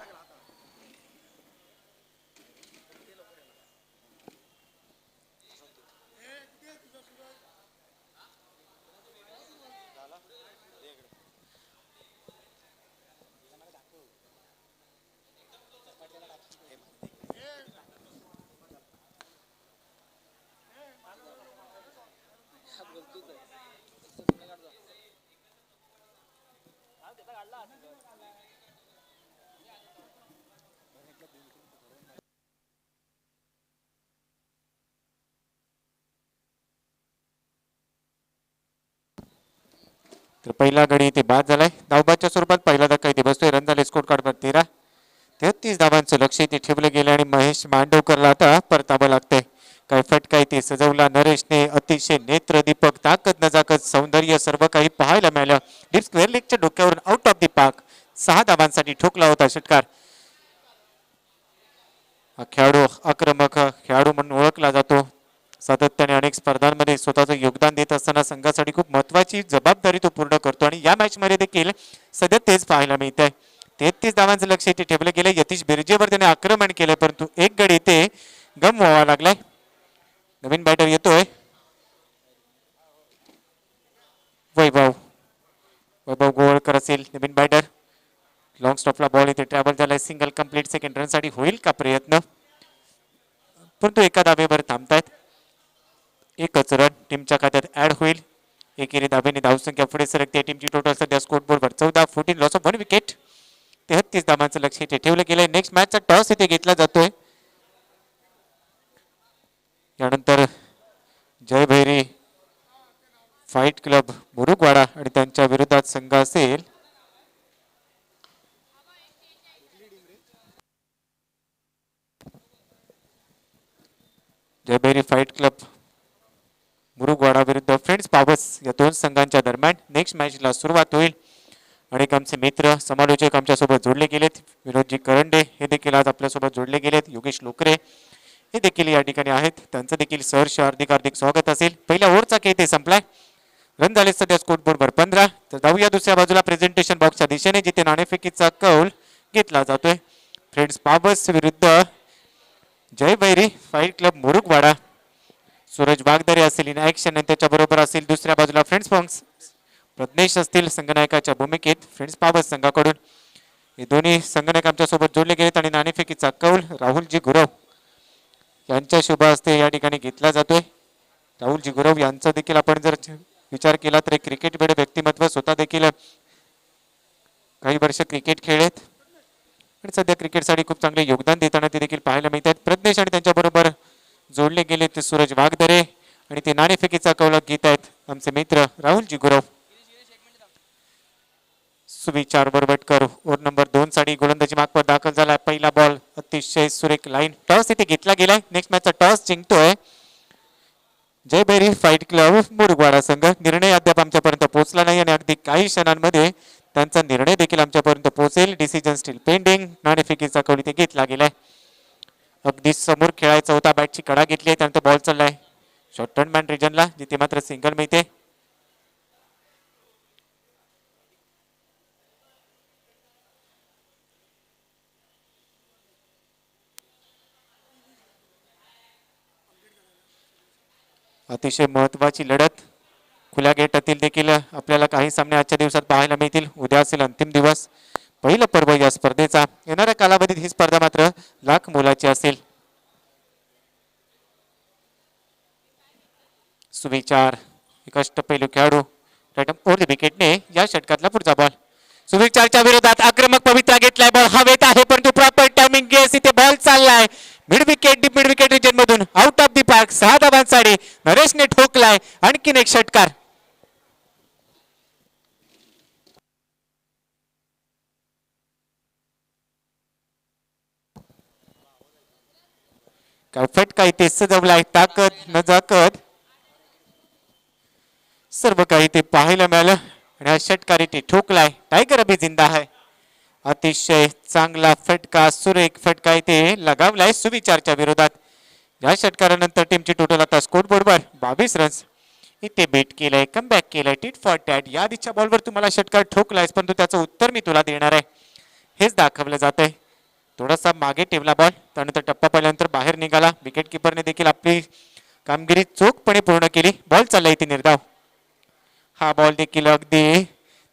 तर पहिला गडी इथे बाद झालाय. धावबादच्या स्वरूपात पहिला धक्का इथे बसतोय. रन झाले स्कोर कार्ड 13. 33 धावांचं लक्ष इथे ठेवलं गेलं आणि महेश मांडवकरला आता परतावं लागतंय. काय फटका इथे सजवला नरेशने. अतिशय नेत्रदीपक ताकद नजाकत सौंदर्य सर्व काही पाहायला मिळालं. डीप स्क्वेअर लेगच्या डोक्यावरून आउट ऑफ दी पार्क 6 धावांसाठी ठोकला होता षटकार. हा खेळाडू आक्रमक खेळाडू म्हणून ओळखला जातो. सातत्याने अनेक स्पर्धांमध्ये स्वतःचं योगदान देत असताना संघासाठी खूप महत्वाची जबाबदारी तो पूर्ण करतो आणि या मॅच मध्ये देखील सध्या तेच पाहायला मिळत आहे. 33 धावांचं लक्ष इथे ठेवलं गेलं. यतीश बिर्जेवर त्याने आक्रमण केलं परंतु एक गडी इथे गमवावा लागलाय. नवीन बॅटर येतोय वैभव. वैभव गोवळकर असेल नवीन बॅटर. लॉंग स्टॉपला बॉल इथे ट्रॅव्हल झालाय. Single complete. सेकंड रन साठी होईल का प्रयत्न परंतु एका धावेवर थांबतायत. एकच रन टीमच्या खात्यात ऍड होईल. एकेरी धावेने धावसंख्या पुढे सरकते. टीमची टोटल सध्या स्कोर बोर्डवर 14. 14 लॉस ऑफ 1 विकेट. 33 धावांचं लक्ष इथे ठेवलं गेलंय. नेक्स्ट मॅचचा टॉस इथे घेतला जातोय. यानंतर जयभैरी फाईट क्लब मुरुगवाडा आणि त्यांच्या विरोधात संघ असेल जयभैरी फाईट क्लब मुरुगवाडा विरुद्ध फ्रेंड्स पावस या 2 संघांच्या दरम्यान नेक्स्ट मॅचला सुरुवात होईल. अनेक आमचे मित्र समालोचक आमच्यासोबत जोडले गेलेत. विनोदजी करंडे हे देखील आज आपल्यासोबत जोडले गेलेत. योगेश लोकरे हे देखील या ठिकाणी आहेत. त्यांचं देखील सहर्ष हार्दिक हार्दिक स्वागत असेल. पहिल्या ओव्हरचा खेळ ते संपलाय. रन झाले सध्या स्कोर बोर्डवर 15. तर जाऊया दुसऱ्या बाजूला प्रेझेंटेशन बॉक्सच्या दिशेने जिथे नाणेफेकीचा कौल घेतला जातोय. फ्रेंड्स पावस विरुद्ध जयभैरी फाईट क्लब मुरुगवाडा. सूरज वागदरे असेल इन ऍक्शन आणि त्याच्याबरोबर असेल दुसऱ्या बाजूला फ्रेंड्स पंक्स प्रज्ञेश असतील संघनायकाच्या भूमिकेत फ्रेंड्स पावस संघाकडून. हे दोन्ही संघनायक आमच्या सोबत जोडले गेलेत आणि नाणेफेकीचा कौल राहुलजी गुरव यांच्या शुभ हस्ते या ठिकाणी घेतला जातोय. राहुलजी गुरव यांचा देखील आपण जर विचार केला तर क्रिकेट वेळ व्यक्तिमत्व. स्वतः देखील काही वर्ष क्रिकेट खेळलेत आणि सध्या क्रिकेटसाठी खूप चांगले योगदान देताना ते देखील पाहायला मिळतात. प्रज्ञेश आणि त्यांच्याबरोबर जोडले गेले ते सूरज वागदरे आणि ते नाणेफेकीचा कौलक घेत आहेत आमचे मित्र राहुलजी गुरव. सुविचार बरबटकर ओव्हर नंबर 2 साठी गोलंदाजी मागवर दाखल झाला. पहिला बॉल अतिशय सुरेख लाईन टॉस इथे घेतला गेलाय. नेक्स्ट मॅचचा टॉस जिंकतोय जयबेरी फाईट क्लब मुरगवाडा संघ. निर्णय अद्याप आमच्यापर्यंत पोहोचला नाही आणि अगदी काही क्षणांमध्ये त्यांचा निर्णय देखील आमच्यापर्यंत पोहोचेल. Decision steel pending. नाणेफेकीचा कौल इथे घेतला गेलाय. अगदी समोर खेळायचा होता. बॅटची कडा घेतली आहे. त्यानंतर बॉल चाललाय शॉर्ट टर्न मॅन रिजनला, जिथे मात्र सिंगल मिळते. अतिशय महत्वाची लढत खुल्या गेटातील देखील आपल्याला काही सामने आजच्या दिवसात पाहायला मिळतील. उद्या असेल अंतिम दिवस, पहिलं पर्व या स्पर्धेचा. येणाऱ्या कालावधीत ही स्पर्धा मात्र लाख मोलाची असेल. सुविचार एक अष्टपैलू खेळाडू राईट ओव्हर द विकेटने या षटकातला पुढचा बॉल. सुविचारच्या विरोधात आक्रमक पवित्रा घेतलाय. बॉल हवेत आहे परंतु प्रॉपर टायमिंग गेस. इथे बॉल चाललाय mid wicket deep mid wicket region मधून आउट ऑफ दी पार्क. 6 धावांसाठी नरेशने ठोकलाय आणखीन एक षटकार. काय फटका इथे सजवलाय. ताकद न जाकद सर्व काही ते पाहायला मिळालं आणि हा षटकार इथे ठोकलाय. टायगर अभि जिंदा आहे. अतिशय चांगला फटका, सुरेख फटका इथे लगावलाय सुविचारच्या विरोधात. या षटकारानंतर टीमची टोटल आता स्कोर बोर्डवर 22 रन्स. इथे बेट केलंय, कमबॅक केलंय, टिट फॉर टॅट. या आधीच्या बॉलवर तुम्हाला षटकार ठोकलायस परंतु त्याचं उत्तर मी तुला देणार आहे हेच दाखवलं जात आहे. थोडासा मागे ठेवला बॉल, त्यानंतर टप्पा पाहिल्यानंतर बाहेर निघाला. विकेट किपरने देखील आपली कामगिरी चोखपणे पूर्ण केली. बॉल चालला इथे निर्धाव. हा बॉल देखील अगदी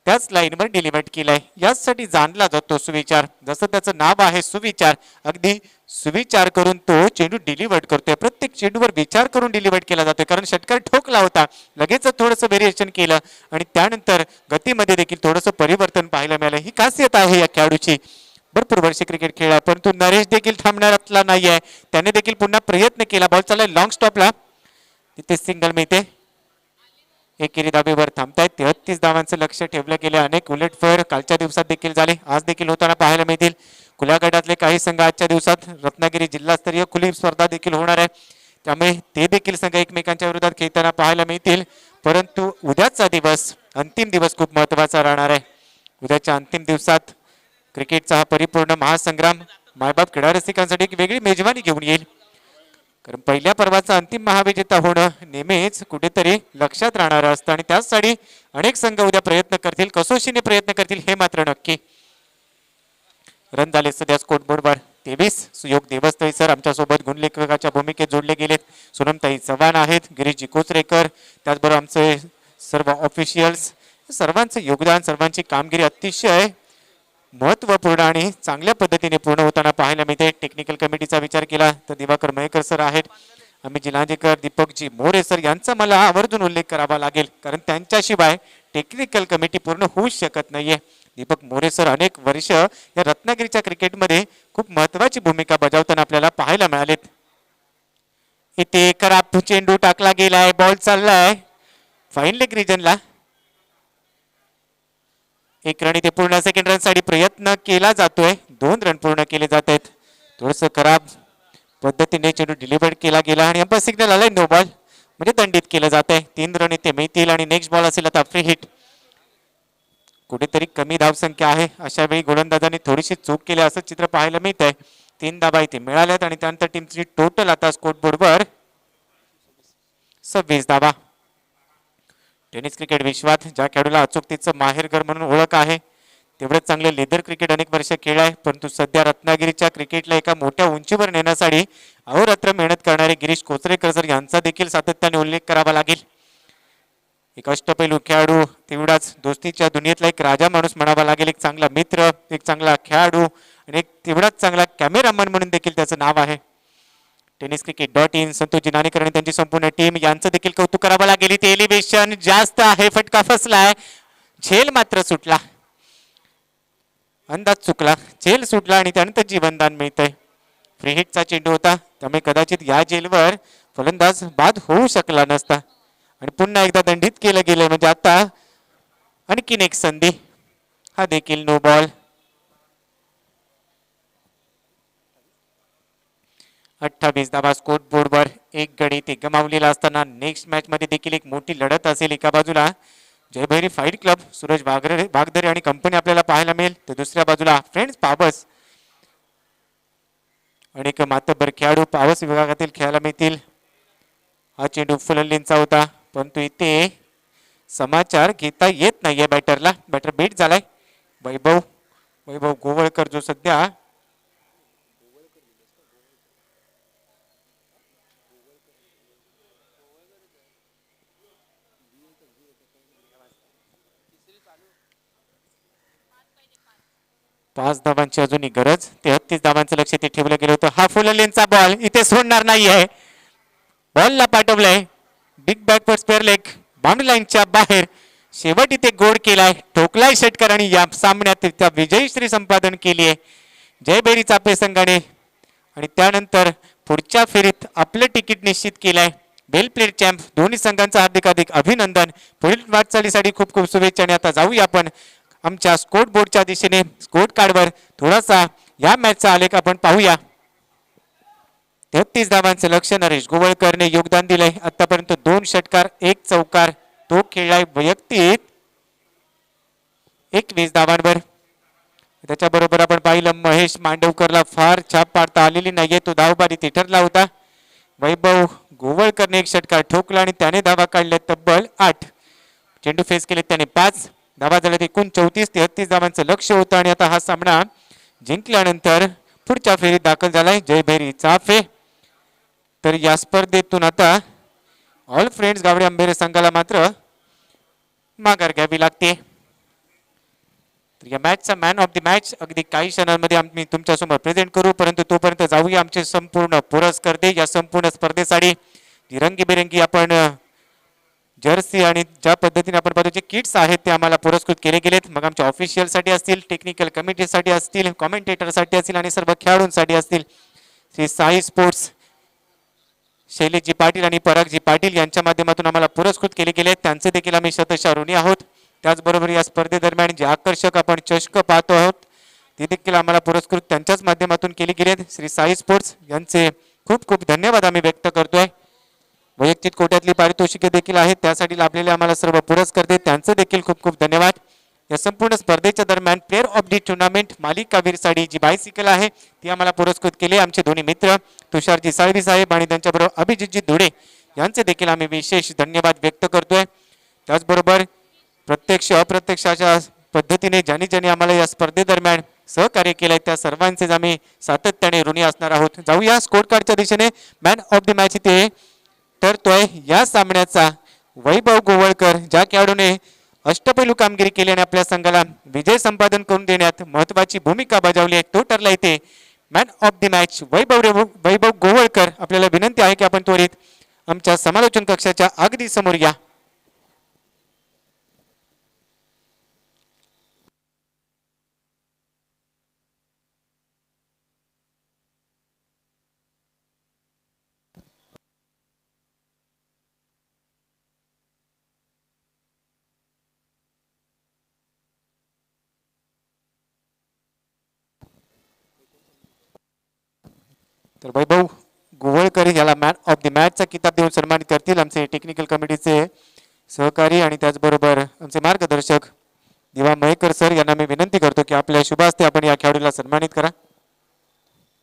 त्याच लाईनवर डिलिव्हर्ड केलाय. यासाठी जाणला जातो सुविचार. जसं त्याचं नाव आहे सुविचार, अगदी सुविचार करून तो चेंडू डिलिव्हर्ड करतोय. प्रत्येक चेंडूवर विचार करून डिलिव्हर्ड केला जातोय. कारण षटकार ठोकला होता, लगेच थोडंसं व्हेरिएशन केलं आणि त्यानंतर गतीमध्ये देखील थोडंसं परिवर्तन पाहायला मिळालं. ही खासियत आहे या खेळाडूची. भरपूर वर्षे क्रिकेट खेळला परंतु नरेश देखील थांबणारा नाही आहे. त्याने देखील पुन्हा प्रयत्न केला. बॉल चाललाय लॉंग स्टॉपला, तिथे सिंगल मिळते. एकेरी धाबेवर थांबतायत. 33 धावांचं लक्ष ठेवलं गेले. अनेक उलटफेर कालच्या दिवसात देखील झाले, आज देखील होताना पाहायला मिळतील. खुल्या गटातले काही संघ आजच्या दिवसात रत्नागिरी जिल्हास्तरीय खुली स्पर्धा देखील होणार आहे, त्यामुळे ते देखील संघ एकमेकांच्या विरोधात खेळताना पाहायला मिळतील. परंतु उद्याचा दिवस, अंतिम दिवस खूप महत्वाचा राहणार आहे. उद्याच्या अंतिम दिवसात क्रिकेटचा हा परिपूर्ण महासंग्राम मायबाप क्रीडा रसिकांसाठी एक वेगळी मेजवानी घेऊन येईल. कारण पहिल्या पर्वाचा अंतिम महाविजेता होणं नेहमीच कुठेतरी लक्षात राहणार असतं आणि त्यासाठी अनेक संघ उद्या प्रयत्न करतील, कसोशीने प्रयत्न करतील हे मात्र नक्की. रन झाले सध्या स्कोर बोर्डवर 23. सुयोग देवस्थळी सर आमच्यासोबत गुणलेखकाच्या भूमिकेत जोडले गेलेत. सोनमताई चव्हाण आहेत, गिरीशजी कोचरेकर, त्याचबरोबर आमचे सर्व ऑफिशियल्स. सर्वांचं योगदान, सर्वांची कामगिरी अतिशय महत्वपूर्ण आणि चांगल्या पद्धतीने पूर्ण होताना पाहायला मिळते. टेक्निकल कमिटीचा विचार केला तर दिवाकर मयेकर सर आहेत, अमित लांजेकर, दीपकजी मोरे सर यांचा मला आवर्जून उल्लेख करावा लागेल कारण त्यांच्याशिवाय टेक्निकल कमिटी पूर्ण होऊ शकत नाहीये. दीपक मोरे सर अनेक वर्ष या रत्नागिरीच्या क्रिकेटमध्ये खूप महत्वाची भूमिका बजावताना आपल्याला पाहायला मिळालेत. इथे खराब चेंडू टाकला गेलाय. बॉल चाललाय फाईन लेग रिजनला. एक रन इथे पूर्ण. सेकंड रन साठी प्रयत्न केला जातोय. 2 रन पूर्ण केले जात आहेत. थोडस खराब पद्धतीने चेंडू डिलिव्हर्ड केला गेला आणि अंपायर सिग्नल आलाय नो बॉल, म्हणजे दंडित केलं जात आहे. 3 रन इथे मिळतील आणि नेक्स्ट बॉल असेल आता फ्री हिट. कुठेतरी कमी धावसंख्या आहे, अशा वेळी गोलंदाजांनी थोडीशी चूक केली असं चित्र पाहायला मिळत आहे. 3 धावा इथे मिळाल्यात आणि त्यानंतर टीमची टोटल आता स्कोर बोर्डवर 26 धावा. टेनिस क्रिकेट विश्वात ज्या खेळाडूला अचूकतेचं माहेरघर म्हणून ओळख आहे, तेवढंच चांगलं लेदर क्रिकेट अनेक वर्ष खेळ आहे. परंतु सध्या रत्नागिरीच्या क्रिकेटला एका मोठ्या उंचीवर नेण्यासाठी अहोरात्र मेहनत करणारे गिरीश कोचरेकर सर यांचा देखील सातत्याने उल्लेख करावा लागेल. एक अष्टपैलू खेळाडू, तेवढाच दोस्तीच्या दुनियेतला एक राजा माणूस म्हणावा लागेल. एक चांगला मित्र, एक चांगला खेळाडू आणि एक तेवढाच चांगला कॅमेरामन म्हणून देखील त्याचं नाव आहे. tenniscricket.in संतोषजी नाणेकर आणि त्यांची संपूर्ण टीम यांचं देखील कौतुक करावं लागेल. इथे एलिव्हेशन जास्त आहे, फटका फसलाय, झेल मात्र सुटला. अंदाज चुकला, झेल सुटला आणि त्यानंतर जीवनदान मिळतंय. फ्री हिटचा चेंडू होता, त्यामुळे कदाचित या झेलवर फलंदाज बाद होऊ शकला नसता आणि पुन्हा एकदा दंडित केलं गेलं म्हणजे आता आणखीन एक संधी, हा देखील नो बॉल. 28 धावा स्कोर बोर्डवर, एक गडी ते गमावलेला असताना नेक्स्ट मॅच मध्ये देखील एक मोठी लढत असेल. एका बाजूला जयभैरी फाईट क्लब सूरज वागदरे आणि कंपनी आपल्याला पाहायला मिळेल, तर दुसऱ्या बाजूला फ्रेंड्स पावस अनेक मातब्बर खेळाडू पावस विभागातील खेळायला मिळतील. हा चेंडू फुलंलींचा होता, परंतु इथे समाचार घेता येत नाहीये बॅटरला. बॅटर बीट झालाय. वैभव वैभव गोवळकर जो सध्या पाच धावांची अजूनही गरज, 33 धावांचं लक्ष इथे ठेवलं गेलं होतं. हा फुललेनचा बॉल इथे सोडणार नाहीये, बॉलला पाठवलंय बिग बॅक वर स्क्वेअर लेग, बाउंड्री लाईनच्या बाहेर. शेवट इथे गोड केलाय, ठोकलाय षटकार आणि या सामन्यात त्या विजयश्री संपादन केली आहे जयभैरी चाफे संघाने आणि त्यानंतर पुढच्या फेरीत आपलं तिकीट निश्चित केलंय. वेल प्लेड चॅम्प दोन्ही संघांचं हार्दिक हार्दिक अभिनंदन. पुढील वाटचालीसाठी खूप खूप शुभेच्छा. आणि आता जाऊया आपण आमच्या स्कोर बोर्डच्या दिशेने. स्कोर कार्डवर थोडासा या मॅचचा आलेख आपण पाहूया. 33 धावांचं लक्ष नरेश गोवळकरने योगदान दिलंय. आतापर्यंत 2 षटकार 1 चौकार तो खेळलाय वैयक्तिक 21 धावांवर. त्याच्याबरोबर आपण पाहिलं महेश मांडवकरला फार छाप पाडता आलेली नाहीये, तो धावबारी ते ठरला होता. वैभव गोवळकरने 1 षटकार ठोकला आणि त्याने धावा काढल्या तब्बल 8. चेंडू फेस केले त्याने 5 धावा झाल्यात, एकूण 34 धावांचं लक्ष होतं. आणि आता हा सामना जिंकल्यानंतर पुढच्या फेरीत दाखल झालाय जयभैरी चाफे. तर या स्पर्धेतून आता ऑल फ्रेंड्स गावडे अंबेरे संघाला मात्र माघार घ्यावी लागते. तर या मॅचचा मॅन ऑफ द मॅच अगदी काही क्षणांमध्ये आम्ही तुमच्यासमोर प्रेझेंट करू, परंतु तोपर्यंत जाऊया आमचे संपूर्ण पुरस्कर्ते. या संपूर्ण स्पर्धेसाठी जी रंगीबेरंगी आपण जर्सी आणि ज्या पद्धतीने आपण पाहतो जे किट्स आहेत ते आम्हाला पुरस्कृत केले गेलेत. मग आमच्या ऑफिशियलसाठी असतील, टेक्निकल कमिटीसाठी असतील, कॉमेंटेटरसाठी असतील आणि सर्व खेळाडूंसाठी असतील. श्री साई स्पोर्ट्स शैलेशजी पाटील आणि परागजी पाटील यांच्या माध्यमातून आम्हाला पुरस्कृत केले गेले, त्यांचे देखील आम्ही शतशः ऋणी आहोत. त्याचबरोबर या स्पर्धेदरम्यान जे आकर्षक आपण चषक पाहतो आहोत ते देखील आम्हाला पुरस्कृत त्यांच्याच माध्यमातून केले गेलेत. श्री साई स्पोर्ट्स यांचे खूप खूप धन्यवाद आम्ही व्यक्त करतोय. वैयक्तिक कोट्यातली पारितोषिके देखील आहेत, त्यासाठी लाभलेले आम्हाला सर्व पुरस्कर्ते त्यांचे देखील खूप खूप धन्यवाद. या संपूर्ण स्पर्धेच्या दरम्यान प्लेअर ऑफ दी टुर्नामेंट मालिकावीर साडी जी बायसिकल आहे ती आम्हाला पुरस्कृत केली आमचे दोन्ही मित्र तुषारजी साळवी साहेब आणि त्यांच्याबरोबर अभिजितजी धुडे यांचे देखील आम्ही विशेष धन्यवाद व्यक्त करतोय. त्याचबरोबर प्रत्यक्ष अप्रत्यक्षाच्या पद्धतीने ज्यांनी आम्हाला या स्पर्धेदरम्यान सहकार्य केलंय त्या सर्वांचेच आम्ही सातत्याने ऋणी असणार आहोत. जाऊया स्कोर कार्डच्या दिशेने. मॅन ऑफ द मॅच इथे ठरतोय या सामन्याचा वैभव गोवळकर, ज्या खेळाडूने अष्टपैलू कामगिरी केली आणि आपल्या संघाला विजय संपादन करून देण्यात महत्वाची भूमिका बजावली आहे, तो ठरला इथे मॅन ऑफ द मॅच वैभव गोवळकर. आपल्याला विनंती आहे की आपण त्वरित आमच्या समालोचन कक्षाच्या अगदी समोर या. तर वैभव गोवळकर याला मॅन ऑफ द मॅचचा किताब देऊन सन्मानित करतील आमचे टेक्निकल कमिटीचे सहकारी आणि त्याचबरोबर आमचे मार्गदर्शक दिवा मयेकर सर यांना मी विनंती करतो की आपल्या शुभ हस्ते आपण या खेळाडूला सन्मानित करा.